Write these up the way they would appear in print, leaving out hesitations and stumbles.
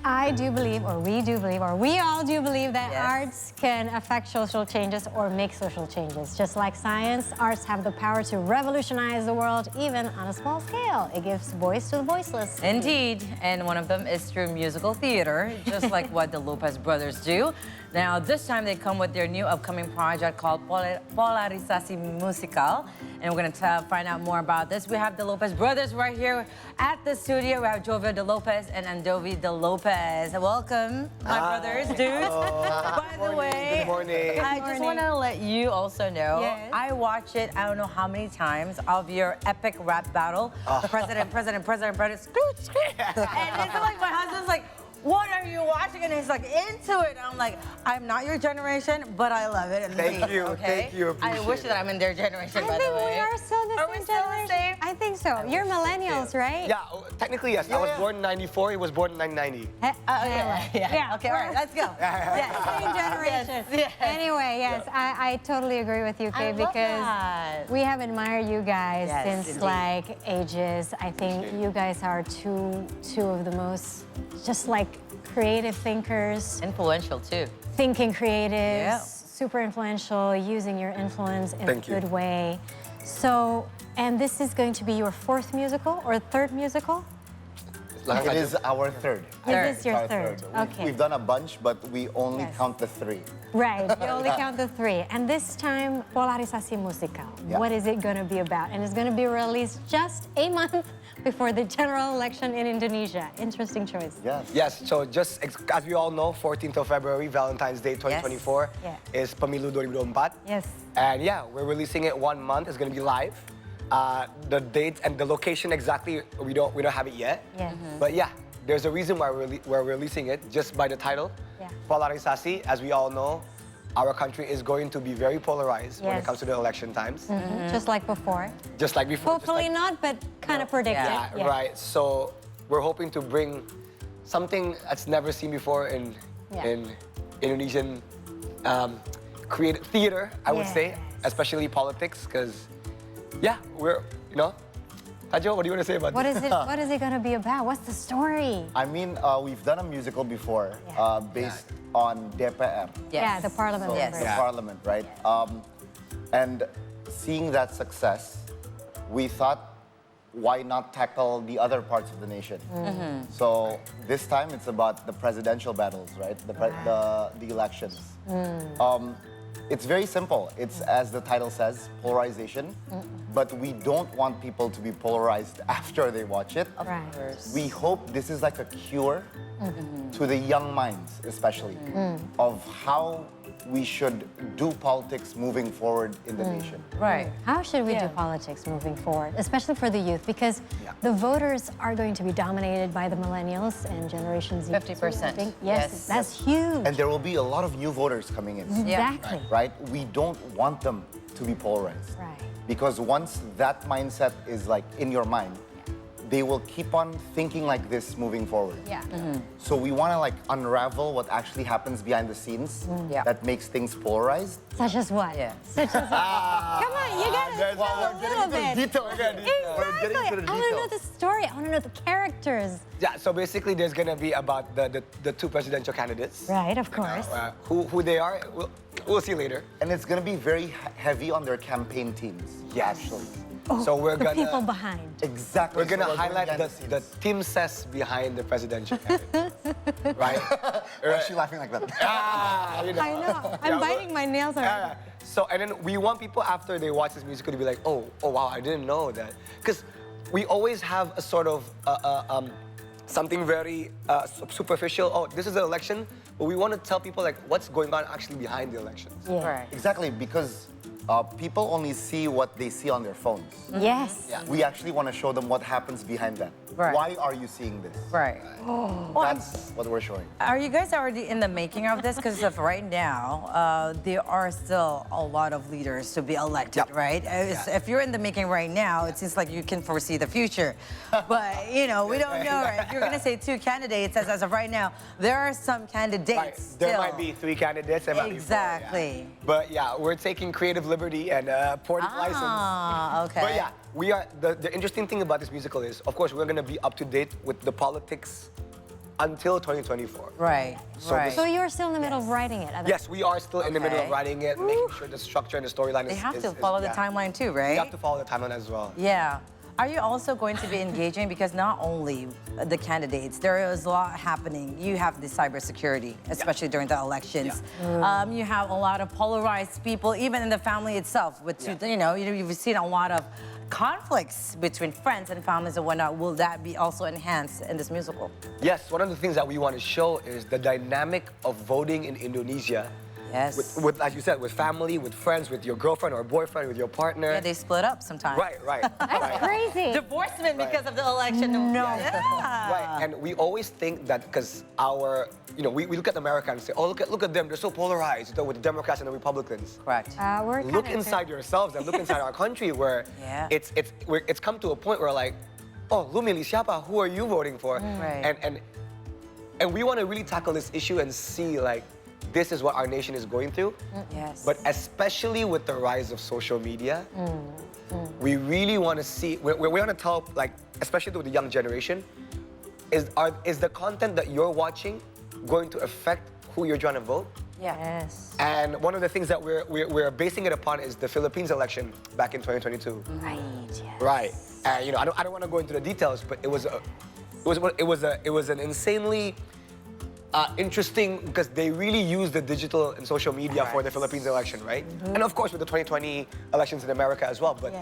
I do believe, or we do believe, or we all do believe that Yes. arts can affect social changes or make social changes. Just like science, arts have the power to revolutionize the world, even on a small scale. It gives voice to the voiceless. Indeed, and one of them is through musical theater, just like what the Lopez brothers do. Now, this time they come with their new upcoming project called Polarization Musical, and we're gonna find out more about this. We have the Lopez brothers right here at the studio. We have Jovial de Lopez and Andovi de Lopez. Welcome, my brothers, dudes. By the way, Good morning. I just want to let you also know, Yes. I watch it, I don't know how many times, of your epic rap battle. The president, scoot, scoot. And it's like, my husband's like, what are you watching? And he's like, into it. And I'm like, I'm not your generation, but I love it. And Thank you, okay? thank you, I appreciate wish it. that I'm in their generation, I by think the way. we are still the Are we same still the generation. same? I think so. You're millennials, right? Yeah, technically yes. I was born in '94. He was born in 1990. Yeah. Okay, all right, let's go. Yeah. Same generation. Yes. Anyway, yes, I totally agree with you, Kay, I love because that. we have admired you guys Yes, since indeed. like ages. I think you guys are two of the most just like creative thinkers, Influential, too. thinking creatives, Yeah. super influential, using your influence in Thank a you. good way. So, and this is going to be your fourth musical or third musical? It is our third. It is your Our third. Okay. We've done a bunch, but we only Yes. count the three. Right, you only count the three. And this time, Polarization Musical. Yeah. What is it going to be about? And it's going to be released just a month before the general election in Indonesia. Interesting choice. Yes. Yes, so just as we all know, 14th of February, Valentine's Day 2024, Yeah. is Pemilu 2024. Yes. And yeah, we're releasing it 1 month. It's gonna be live. The date and the location exactly, we don't have it yet. Yeah. But yeah, there's a reason why we're releasing it just by the title. Yeah. Polarization, as we all know, our country is going to be very polarized when it Yes. comes to the election times. Just like before. Just like before. just Hopefully like- not, but kind of predicted. Yeah, right. So we're hoping to bring something that's never seen before in Yeah. Indonesian creative theater, I would say, Yes. especially politics, because yeah, we're Tajo, what do you want to say about What this? is it? What is it going to be about? What's the story? I mean, we've done a musical before Yeah. based on DPR, Yeah, the parliament so Yes. members. the parliament, right? And seeing that success, we thought, why not tackle the other parts of the nation? So this time it's about the presidential battles, right? The elections. It's very simple. It's, as the title says, polarization. But we don't want people to be polarized after they watch it. Right. We hope this is like a cure to the young minds, especially, of how we should do politics moving forward in the nation. Right. How should we do Yeah. politics moving forward, especially for the youth? Because Yeah. the voters are going to be dominated by the millennials and Generation Z. 50%. I think. Yes. Yes, that's huge. And there will be a lot of new voters coming in, Exactly. right? We don't want them to be polarized. Right. Because once that mindset is like in your mind, they will keep on thinking like this moving forward. Yeah. So we want to like unravel what actually happens behind the scenes Yeah. that makes things polarized. Such as what? Yeah. Such as what? Come on, you gotta there's- tell well, a we're little getting into bit. the detail again. We're Exactly. getting I into the want to know details. the story. I want to know the characters. Yeah, so basically there's gonna be about the two presidential candidates. Right, of course. Who they are, we'll see later. And it's going to be very heavy on their campaign teams. Yes. Actually. So we're the gonna people behind. Exactly. We're gonna So highlight going the behind scenes. team says behind the presidential candidate. Right? Why is she laughing like that? You know. I know. I'm Yeah, biting my nails already. So, and then we want people after they watch this musical to be like, oh wow, I didn't know that. Because we always have a sort of something very superficial. Oh, this is an election, but we want to tell people like what's going on actually behind the elections. Yeah. Right. Exactly, because people only see what they see on their phones. Yes. We actually want to show them what happens behind that. Right. Why are you seeing this? Right. That's what we're showing. Are you guys already in the making of this? Because of right now, there are still a lot of leaders to be elected, Yep. right? If you're in the making right now, it seems like you can foresee the future. But, you know, we don't know, right? If you're going to say two candidates, as of right now, there are some candidates Right. still. There might be 3 candidates. There might be 4, yeah. Exactly. But yeah, we're taking creative liberty and poetic license. Ah, okay. But yeah, we are. The interesting thing about this musical is, of course, we're gonna be up to date with the politics until 2024. Right, So right. this- So you're still in the middle of writing it? Yes, we are still in the middle of Okay. writing it, making sure the structure and the storyline is... They have is- to is- follow the yeah. timeline too, right? You have to follow the timeline as well. Yeah. Are you also going to be engaging? Because not only the candidates, there is a lot happening. You have the cybersecurity, especially during the elections. You have a lot of polarized people, even in the family itself. With you've seen a lot of conflicts between friends and families and whatnot. Will that be also enhanced in this musical? Yes, one of the things that we want to show is the dynamic of voting in Indonesia. Yes. With, as you said, with family, with friends, with your girlfriend or boyfriend, with your partner. Yeah, they split up sometimes. Right, right. That's right. crazy. Divorcement because of the election. No. Yeah. Right, and we always think that because our, we look at America and say, oh, look at them, they're so polarized, with the Democrats and the Republicans. Correct. We're Look kinda inside yourselves and look inside our country where Yeah. it's come to a point where like, oh, lu milih siapa? Who are you voting for? Right. And we want to really tackle this issue and see like, this is what our nation is going through. Yes. But especially with the rise of social media, we really want to see, we want to tell, like, especially with the young generation, is the content that you're watching going to affect who you're trying to vote? Yes. And one of the things that we're basing it upon is the Philippines election back in 2022. Right, yes. Right. And I don't want to go into the details, but it was an insanely interesting, because they really used the digital and social media for the Philippines election, right? And of course with the 2020 elections in America as well. But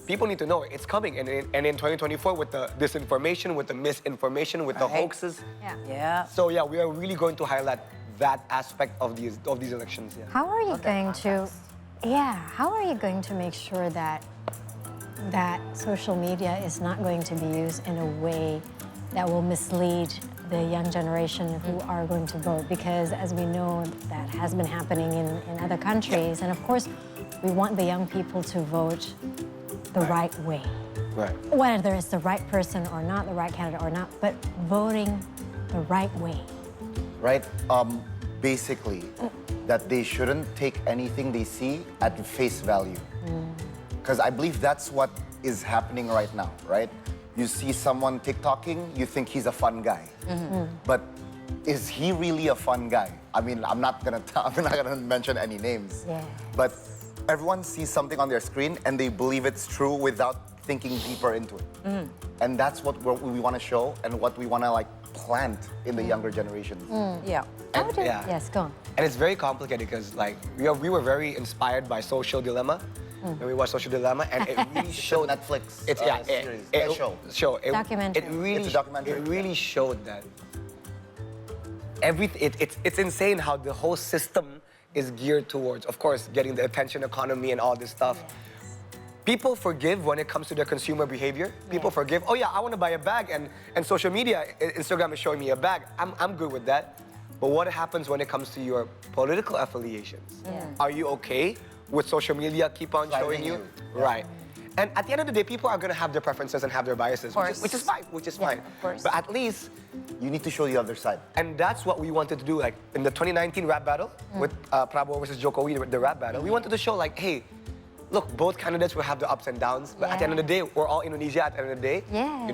people need to know it's coming, and in 2024 with the disinformation, with the misinformation, with the hoaxes. Yeah. Yeah. So yeah, we are really going to highlight that aspect of these elections. Yeah. How are you going to, how are you going to make sure that social media is not going to be used in a way that will mislead the young generation who are going to vote? Because as we know, that has been happening in other countries. And of course, we want the young people to vote the right way. Right. Whether it's the right person or not, the right candidate or not, but voting the right way. Right? Basically, that they shouldn't take anything they see at face value. Because I believe that's what is happening right now, right? You see someone TikToking, you think he's a fun guy. But is he really a fun guy? I mean, I'm not gonna mention any names. Yeah. But everyone sees something on their screen and they believe it's true without thinking deeper into it. And that's what we want to show and what we want to like plant in the younger generations. Yeah. And, Yes, go on. And it's very complicated because like we were very inspired by Social Dilemma. When we watched Social Dilemma, and it really showed Netflix It's series, show. Documentary. It's a documentary. It really showed that it's insane how the whole system is geared towards, of course, getting the attention economy and all this stuff. People forgive when it comes to their consumer behavior. People forgive, oh yeah, I want to buy a bag, and social media, Instagram is showing me a bag. I'm good with that. But what happens when it comes to your political affiliations? Are you okay with social media keep on showing you? Right. And at the end of the day, people are going to have their preferences and have their biases, which is fine. Of course. But at least, You need to show the other side. and that's what we wanted to do. Like in the 2019 rap battle with Prabowo versus Jokowi, the rap battle, we wanted to show like, hey, look, both candidates will have the ups and downs, but at the end of the day, we're all Indonesia at the end of the day. Yeah.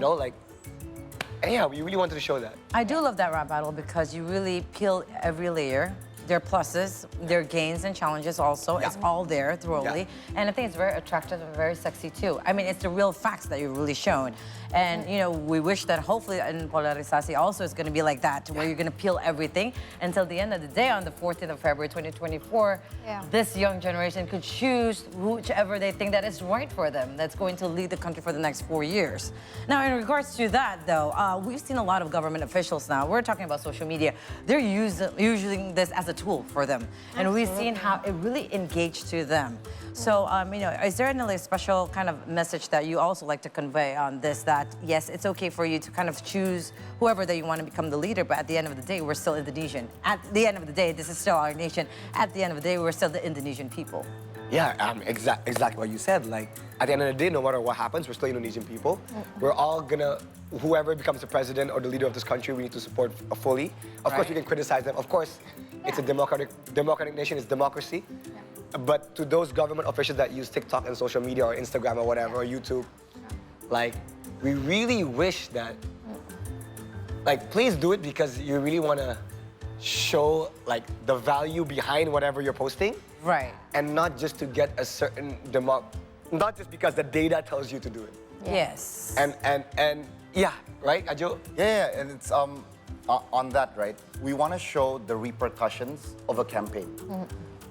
And yeah, we really wanted to show that. I do love that rap battle because you really peel every layer. Their pluses, their gains and challenges also. It's all there thoroughly. And I think it's very attractive and very sexy too. I mean, it's the real facts that you've really shown. And we wish that hopefully in Polarization also is going to be like that, where you're going to peel everything until the end of the day on the 14th of February 2024, this young generation could choose whichever they think that is right for them, that's going to lead the country for the next 4 years. Now, in regards to that though, we've seen a lot of government officials now, we're talking about social media, they're using this as a tool for them. And we've seen how it really engaged to them. So, is there any special kind of message that you also like to convey on this, that yes, it's okay for you to kind of choose whoever that you want to become the leader, but at the end of the day, we're still Indonesian. At the end of the day, this is still our nation. At the end of the day, we're still the Indonesian people. Yeah, exactly what you said. Like, at the end of the day, no matter what happens, we're still Indonesian people. We're all gonna, whoever becomes the president or the leader of this country, we need to support fully. Of course, we can criticize them. Of course, it's a democratic nation, it's democracy. But to those government officials that use TikTok and social media or Instagram or whatever, or YouTube, like, we really wish that like, please do it because you really want to show like the value behind whatever you're posting. Right. And not just to get a certain not just because the data tells you to do it. Yes. And yeah, right, Ajo? Yeah, and it's on that, right? We want to show the repercussions of a campaign,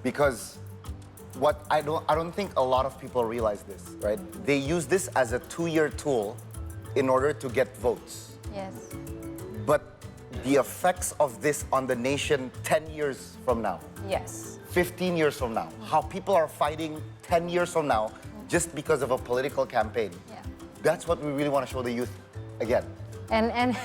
because what I don't think a lot of people realize this, right? They use this as a 2-year tool in order to get votes. Yes. But the effects of this on the nation 10 years from now, Yes. 15 years from now, how people are fighting 10 years from now just because of a political campaign. Yeah. That's what we really want to show the youth again. And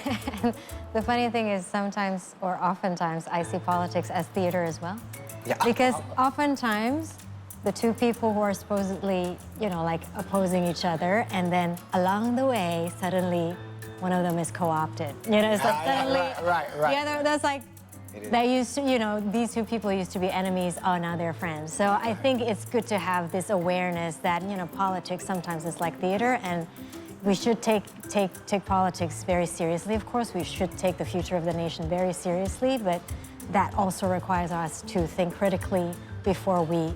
the funny thing is sometimes, or oftentimes, I see politics as theater as well. Yeah. Because oftentimes, the two people who are supposedly, like opposing each other, and then along the way, suddenly one of them is co-opted. It's like suddenly right. the other, that's like, that used to, these two people used to be enemies, oh, now they're friends. So I think it's good to have this awareness that, politics sometimes is like theater, and we should take politics very seriously. Of course, we should take the future of the nation very seriously, but that also requires us to think critically before we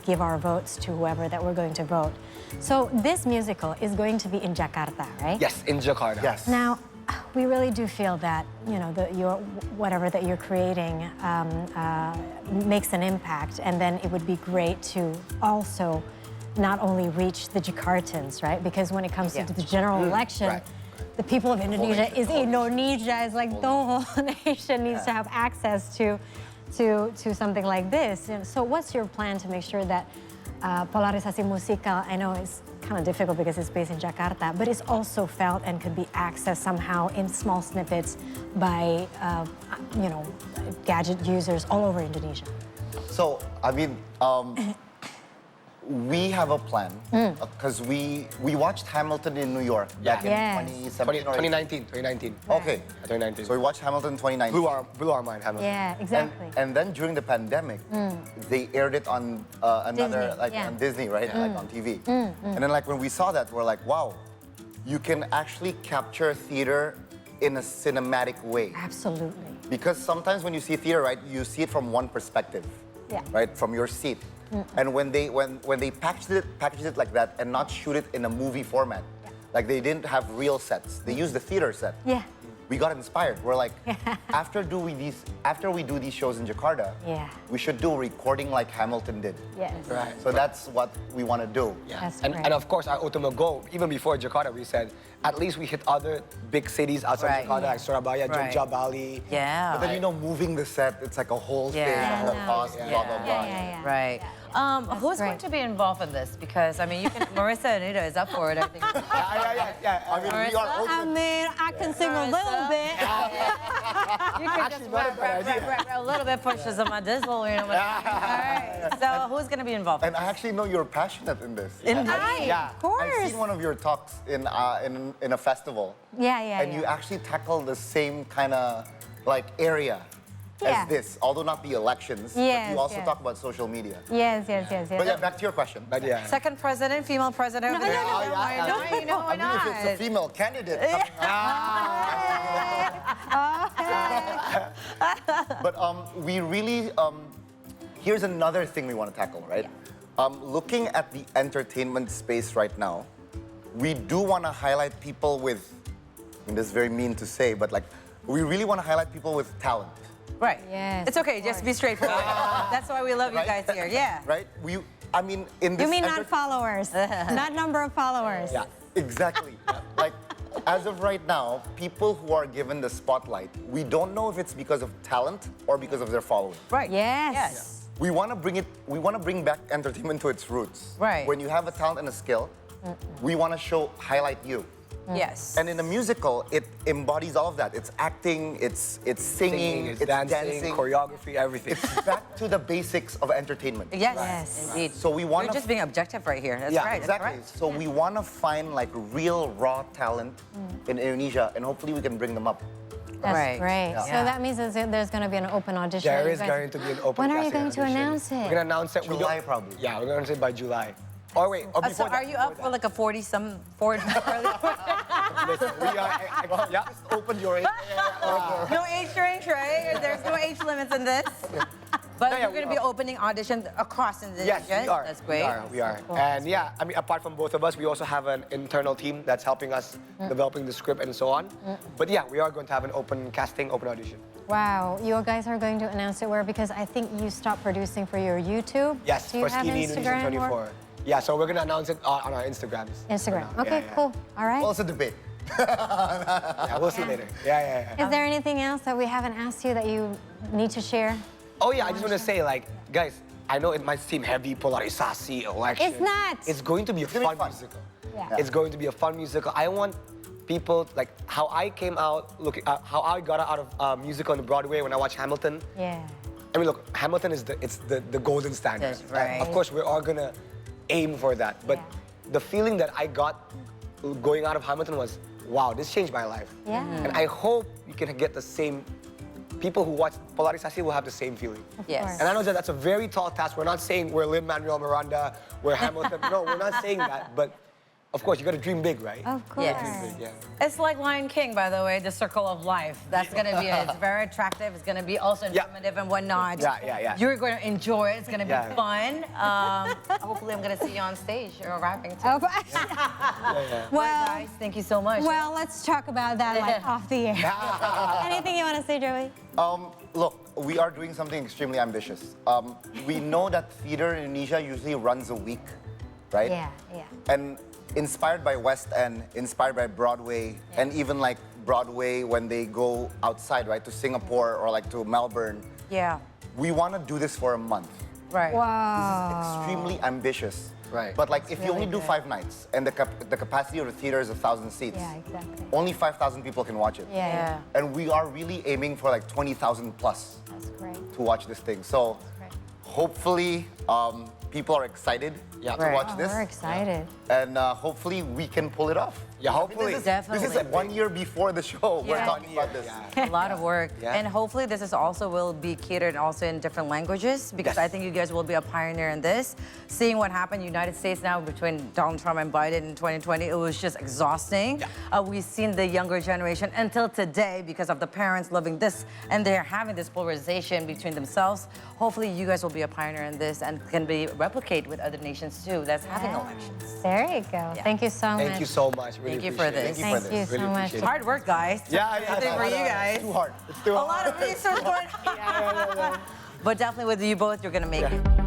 give our votes to whoever that we're going to vote. So this musical is going to be in Jakarta, right? Yes, in Jakarta. Yes. Now, we really do feel that, whatever that you're creating makes an impact, and then it would be great to also not only reach the Jakartans, right? Because when it comes to the general election, right. the people of Indonesia is Indonesia. It's like the whole nation needs to have access to something like this. So what's your plan to make sure that Polarisasi Musical, I know it's kind of difficult because it's based in Jakarta, but it's also felt and could be accessed somehow in small snippets by, gadget users all over Indonesia? So, I mean, we have a plan because we watched Hamilton in New York back in 2017 or 2019. Okay. 2019. So we watched Hamilton in 2019. Blew our mind, Hamilton. Yeah, exactly. And then during the pandemic, they aired it on another, Disney, on Disney, right? Like on TV. And then when we saw that, we're like, wow, you can actually capture theater in a cinematic way. Absolutely. Because sometimes when you see theater, right, you see it from one perspective, right, from your seat. And when they packaged it like that and not shoot it in a movie format, like they didn't have real sets, they used the theater set. Yeah. We got inspired. We're like, after we do these shows in Jakarta, we should do a recording like Hamilton did. Yes. Right. So that's what we want to do. Yeah. That's And great. of course, our ultimate goal, even before Jakarta, we said, at least we hit other big cities outside Jakarta, like Surabaya, Right. Jogja, Bali. Yeah. But then, moving the set, it's like a whole thing, Yeah. a whole cost, blah, blah, blah. Yeah. Right. Who's going great. to be involved in this? Because, I mean, you can, Marissa Anita is up for it, I think. Yeah. I mean, we are I open. mean, I can sing a little bit. You can just rap a little bit, push some of this little, All right. So who's going to be involved? And I actually know you're passionate in this. Right, Yeah. of course. I've seen one of your talks in a festival. Yeah. You actually tackle the same kind of area Yeah. as this, although not the elections, but Yes, you also yes. talk about social media. Yes. But yeah, back to your question. But yeah. Second president, female president? No, no, no, no, Why not? Why I mean, if it's a not? female candidate coming But we really, here's another thing we want to tackle, right? Looking at the entertainment space right now, we do want to highlight people with, I mean, this is very mean to say, but we really want to highlight people with talent. Right. Yes, It's okay, of just course. be straightforward. That's why we love you guys here, yeah. Right? I mean, in this You mean not followers, not number of followers. Yeah. Exactly. As of right now, people who are given the spotlight, we don't know if it's because of talent or because of their following. Right. Yes. We want to bring back entertainment to its roots. Right. When you have a talent and a skill, we want to highlight you. Yes. And in a musical, it embodies all of that. It's acting, it's singing, It's dancing, choreography, everything. It's back to the basics of entertainment. Yes, Yes. indeed. So we want You're just being objective right here. That's Yeah, right. Exactly. That's So we want to find real raw talent in Indonesia, and hopefully we can bring them up. That's Right. great. Yeah. So that means there's going to be an open audition. There You is guys- going to be an open When are you casting going to audition. announce it? We're going to announce it. July, probably. Yeah, we're going to announce it by July. Or wait, or So before are you up for like a 40-some, 40? Listen, we are, yeah. Just open your No age range, right? There's no age limits in this. But Yeah, you're we going to be are. opening auditions across Indonesia. Yes, we are. That's great. We are. And yeah, I mean, apart from both of us, we also have an internal team that's helping us developing the script and so on. But yeah, we are going to have an open casting, open audition. Wow, you guys are going to announce it where? Because I think you stopped producing for your YouTube. Yes, Do you for have Skinny Instagram Indonesian 24. or Yeah, so we're going to announce it on our Instagrams. Instagram? for now. Okay, Yeah. cool. All right. Also debate. Yeah, we'll see later. Yeah. Is there anything else that we haven't asked you that you need to share? Oh yeah, I just want to say, like, guys, I know it might seem heavy, polarisasi, election. It's not. It's going to be a gonna be fun fun. musical. Yeah. It's going to be a fun musical. I want people, like, how I came out, how I got out of musical on Broadway when I watched Hamilton. Yeah. I mean, look, Hamilton is the golden standard. That's right. Of course, we're all gonna aim for that. But the feeling that I got going out of Hamilton was, wow, this changed my life. Yeah. And I hope you can get the same, people who watch Polarisasi will have the same feeling. Yes. And I know that that's a very tall task. We're not saying we're Lin-Manuel Miranda, we're Hamilton. No, we're not saying that. But of course, you gotta dream big, right? Of course. Yes. Yeah. It's like Lion King, by the way, the circle of life. That's going to be it. It's very attractive. It's going to be also Yeah. informative and whatnot. Yeah. You're going to enjoy it. It's going to be Yeah. fun. Hopefully, I'm going to see you on stage or rapping too. Oh, Yeah. well, Guys, thank you so much. well, let's talk about that like off the air. Anything you want to say, Joey? Look, we are doing something extremely ambitious. We know that theater in Indonesia usually runs a week, right? Yeah. And inspired by West End, inspired by Broadway, and even like Broadway when they go outside, right, to Singapore or like to Melbourne. Yeah. We want to do this for a month. Right. Wow. Extremely ambitious. Right. But like, if you really only do good. 5 nights and the capacity of the theater is 1,000 seats, Yeah, exactly. only 5,000 people can watch it. Yeah. And we are really aiming for like 20,000 plus That's great. to watch this thing. So Great. hopefully people are excited Yeah. to Right. watch Oh, this. we're excited. And hopefully we can pull it off. Yeah, hopefully. Definitely. This is 1 year before the show. We're Yeah. talking about this. Yeah. A lot of work. Yeah. And hopefully this is also will be catered also in different languages because Yes. I think you guys will be a pioneer in this. Seeing what happened in the United States now between Donald Trump and Biden in 2020, it was just exhausting. Yeah. We've seen the younger generation until today because of the parents loving this and they're having this polarization between themselves. Hopefully you guys will be a pioneer in this and can be replicate with other nations too that's having elections. There you go. Thank you so much. Thank you so much. Really Thank you for appreciate it. this. Thank you for Thank you this. so Really much. appreciate it. Hard work, guys. Yeah. Everything for you guys. It's too hard. It's too A lot of research going on. But definitely with you both, you're gonna make it.